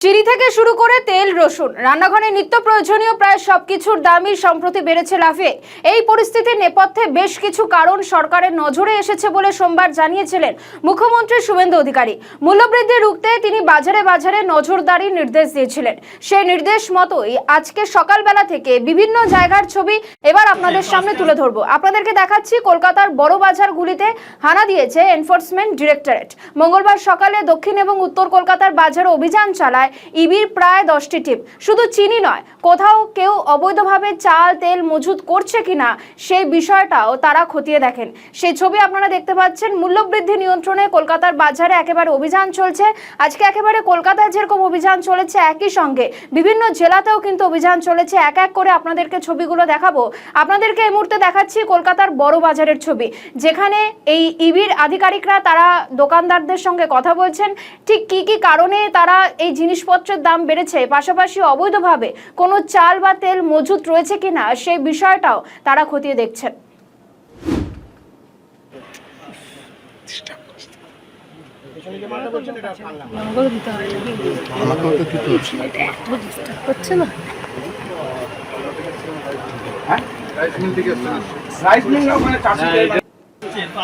চিনি থেকে শুরু করে তেল রসুন রান্নাঘরে নিত্য প্রয়োজনীয় প্রায় সবকিছুর দামই সম্প্রতি বেড়েছে লাফিয়ে। এই পরিস্থিতির নেপথ্যে বেশ কিছু কারণ সরকারের নজরে এসেছে বলে সোমবার জানিয়েছিলেন মুখ্যমন্ত্রী শুভেন্দু অধিকারী। মূল্যবৃদ্ধি রুখতে তিনি বাজারে বাজারে নজরদারির নির্দেশ দিয়েছিলেন। সেই নির্দেশ মতোই আজকে সকালবেলা থেকে বিভিন্ন জায়গার ছবি এবার আপনাদের সামনে তুলে ধরবো। আপনাদেরকে দেখাচ্ছি কলকাতার বড় বাজারগুলিতে হানা দিয়েছে এনফোর্সমেন্ট ডিরেক্টরেট। মঙ্গলবার সকালে দক্ষিণ এবং উত্তর কলকাতার বাজারে অভিযান চালায় ইবির প্রায় 10টি টিম। শুধু চিনি নয়, কোথাও কেউ অবৈধভাবে চাল তেল মজুত করছে কিনা সেই বিষয়টাও তারা খতিয়ে দেখেন। সেই ছবি আপনারা দেখতে পাচ্ছেন। মূল্যবৃদ্ধি নিয়ন্ত্রণে কলকাতার বাজারে একেবারে অভিযান চলছে। আজকে একেবারে কলকাতায় যেরকম অভিযান চলেছে একই সঙ্গে বিভিন্ন জেলাতেও কিন্তু অভিযান চলেছে। এক এক করে আপনাদেরকে ছবিগুলো দেখাবো। আপনাদেরকে এই মুহূর্তে দেখাচ্ছি কলকাতার বড় বাজারের ছবি, যেখানে এই ইবির আধিকারিকরা তারা দোকানদারদের সঙ্গে কথা বলছেন ঠিক কি কি কারণে তারা এই জিনিসপত্রের দাম বেড়েছে, পাশাপাশি অবৈধভাবে কোনো চাল বা তেল মজুত রয়েছে কিনা সেই বিষয়টাও তারা খতিয়ে দেখছেন।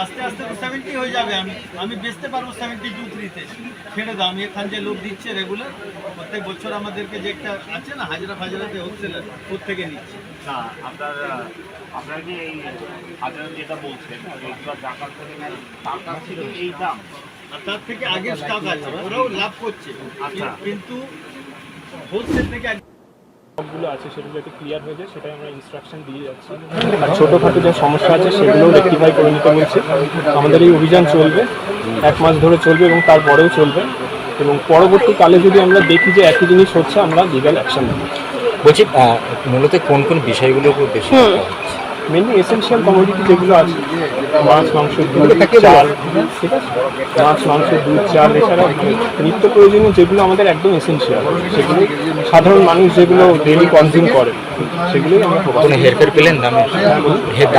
আস্তে আস্তে 70 হয়ে যাবে। আমি বেচতে পারবো 72-3-তে। ছেড়ে দাও, আমি এখান যে লোক দিচ্ছে রেগুলার, প্রত্যেক বছর আমাদেরকে যে একটা আছে না হাজরা ফাজরাতে হোলসেলার, ওর থেকে নিচ্ছে। না আপনার কি এই হাজার যেটা বলছেন এইগুলো টাকার থেকে তার কাছ থেকে এই দাম আর তার থেকে আগে স্টক আছে, ওরাও লাভ করছে। আচ্ছা, কিন্তু হোলসেল থেকে সবগুলো আছে সেগুলো যাতে ক্লিয়ার হয়ে যায় সেটাই আমরা ইনস্ট্রাকশন দিয়ে যাচ্ছি। আর ছোটোখাটো যে সমস্যা আছে সেগুলোও রেক্টিফাই করে নিতে বলছে। আমাদের এই অভিযান চলবে, 1 মাস ধরে চলবে এবং তারপরেও চলবে, এবং পরবর্তীকালে যদি আমরা দেখি যে একই জিনিস হচ্ছে আমরা লিগ্যাল অ্যাকশন নেব। বলছি মূলত কোন কোন বিষয়গুলোর উপর বেশি মেনলি এসেনশিয়াল কমোডিটি যেগুলো আছে, মাছ মাংস দুধ চাল, ঠিক আছে, মাছ মাংস দুধ চাল, এছাড়াও নিত্য প্রয়োজনীয় যেগুলো আমাদের একদম এসেনশিয়াল, সেগুলো সাধারণ মানুষ যেগুলো ডেইলি কনজিউম করে সেগুলোই আমরা কোনো হেরফের পেলেন দামে?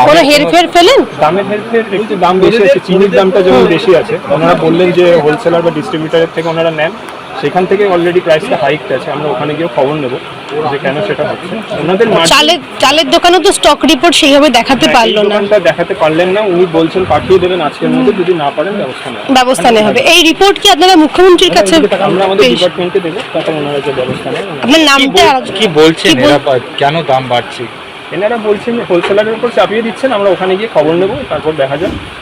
কোনো হেরফের ফেলেন? দামের হেরফের একটু দাম বেশি আছে। চিনির দামটা যেমন বেশি আছে, ওনারা বললেন যে হোলসেলার বা ডিস্ট্রিবিউটারের থেকে ওনারা নেন, সেখান থেকে অলরেডি প্রাইসটা হাইকড আছে। আমরা ওখানে গিয়ে খবর নেব যে কেন সেটা হচ্ছে। ওনাদের চালের দোকানে তো স্টক রিপোর্ট সেইভাবে দেখাতে পারলো না, দেখাতে পারলেন না। উনি বলছেন পাঠিয়ে দেবেন আজকের মধ্যে, যদি না পারেন ব্যবস্থা নেওয়া হবে। এই রিপোর্ট কি আপনারা মুখ্যমন্ত্রীর কাছে? আমরা আমাদের ডিপার্টমেন্টে দেবো, তারপর ওনারা যে ব্যবস্থা নেন। আপনার নামটা কি বলছেন এরা, কেন দাম বাড়ছে? এনারা বলছেন হোলসেলারের উপর চাপিয়ে দিচ্ছেন, আমরা ওখানে গিয়ে খবর নেব, তারপর দেখা যাক।